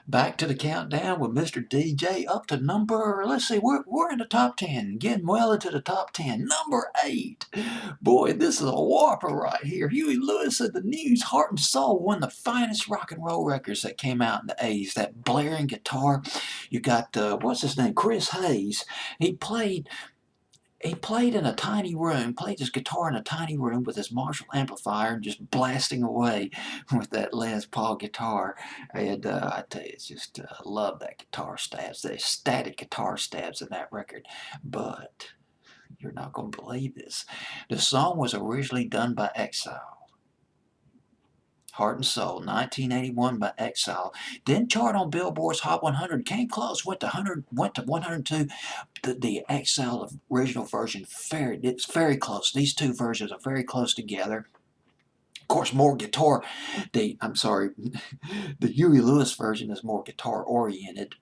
Back to the countdown with Mr. DJ up to number, let's see, we're in the top 10, getting well into the top 10. Number 8. Boy, this is a whopper right here. Huey Lewis of the News, Heart and Soul, one of the finest rock and roll records that came out in the 80s. That blaring guitar. You got, what's his name? Chris Hayes. He played in a tiny room, played his guitar in a tiny room with his Marshall amplifier and just blasting away with that Les Paul guitar. And I tell you, it's just, I love that guitar stabs, the static guitar stabs in that record. But you're not going to believe this. The song was originally done by Exile. Heart and Soul, 1981 by Exile. Didn't chart on Billboard's Hot 100. Came close, went to 102. The Exile original version, it's very close. These two versions are very close together. Of course, more guitar. I'm sorry, the Huey Lewis version is more guitar oriented.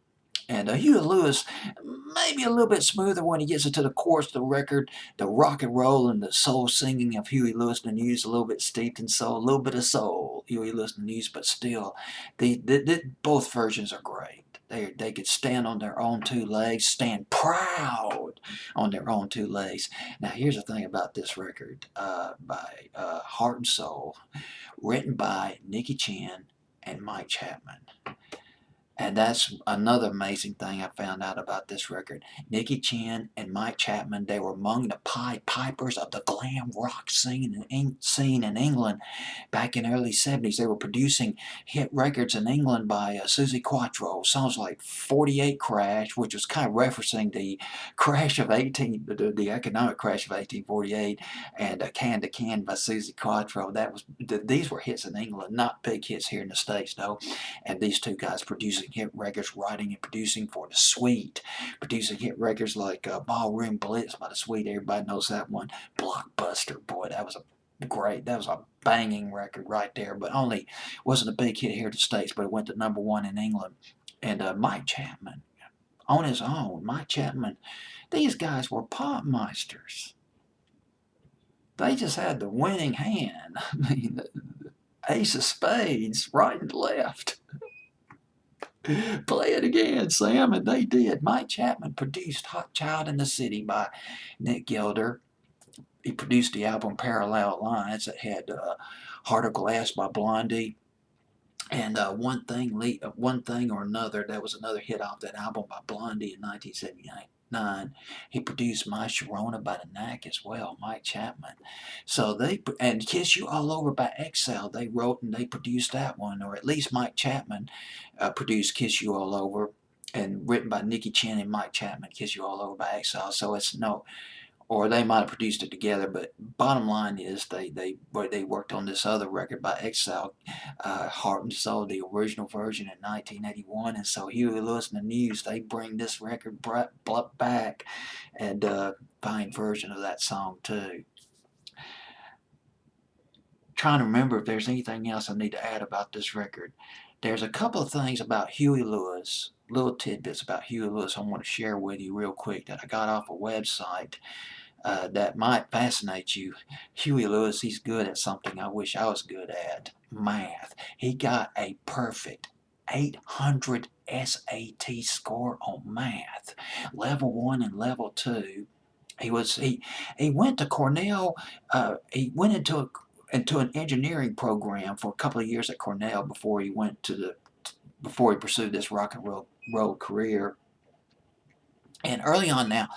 And Huey Lewis, maybe a little bit smoother when he gets into the chorus of the record. The rock and roll and the soul singing of Huey Lewis and the News, a little bit steeped in soul, a little bit of soul, Huey Lewis and the News, but still, both versions are great. They could stand on their own two legs, stand proud on their own two legs. Now, here's the thing about this record by Heart and Soul, written by Nicky Chin and Mike Chapman. And that's another amazing thing I found out about this record. Nicky Chin and Mike Chapman, they were among the Pied Pipers of the glam rock scene in England back in the early 70s. They were producing hit records in England by Suzi Quatro. Songs like 48 Crash, which was kind of referencing the crash of the economic crash of 1848, and Can to Can by Suzi Quatro. These were hits in England, not big hits here in the States, though. And these two guys producing hit records, writing and producing for the Sweet, producing hit records like Ballroom Blitz by the Sweet. Everybody knows that one. Blockbuster, boy, that was a banging record right there. But only wasn't a big hit here in the States, but it went to number 1 in England. And Mike Chapman, on his own, these guys were pop meisters. They just had the winning hand. I mean, the ace of spades, right and left. Play it again, Sam, and they did. Mike Chapman produced Hot Child in the City by Nick Gilder. He produced the album Parallel Lines that had Heart of Glass by Blondie. And One Thing or Another, that was another hit off that album by Blondie in 1979. He produced My Sharona by the Knack as well, Mike Chapman. And Kiss You All Over by Exile, they wrote and they produced that one, or at least Mike Chapman produced Kiss You All Over, and written by Nicky Chin and Mike Chapman, Kiss You All Over by Exile. So it's no, or they might have produced it together, but bottom line is they worked on this other record by Exile, Heart and Soul, the original version in 1981, and so Huey Lewis and the News, they bring this record back, and fine version of that song too. Trying to remember if there's anything else I need to add about this record. There's a couple of things about Huey Lewis, little tidbits about Huey Lewis I want to share with you real quick that I got off a website that might fascinate you. Huey Lewis, he's good at something I wish I was good at, math. He got a perfect 800 SAT score on math, level 1 and level 2. He went to Cornell. He went into an engineering program for a couple of years at Cornell before he pursued this rock and roll career. And early on now,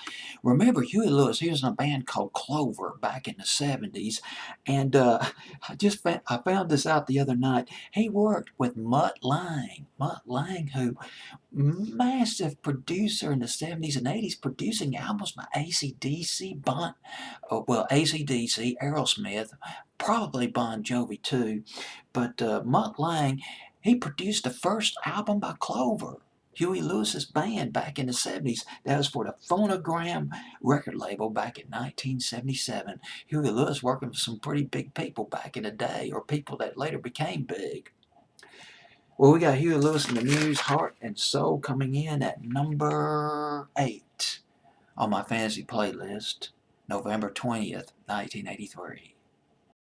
remember Huey Lewis, he was in a band called Clover back in the 70s. And I found this out the other night. He worked with Mutt Lange. Mutt Lange, who, massive producer in the 70s and 80s, producing albums by AC/DC, AC/DC, Aerosmith, probably Bon Jovi too. But Mutt Lange, he produced the first album by Clover, Huey Lewis's band, back in the 70s. That was for the Phonogram record label back in 1977. Huey Lewis working with some pretty big people back in the day, or people that later became big. Well, we got Huey Lewis in the News, Heart and Soul, coming in at number 8 on my fantasy playlist, November 20th, 1983.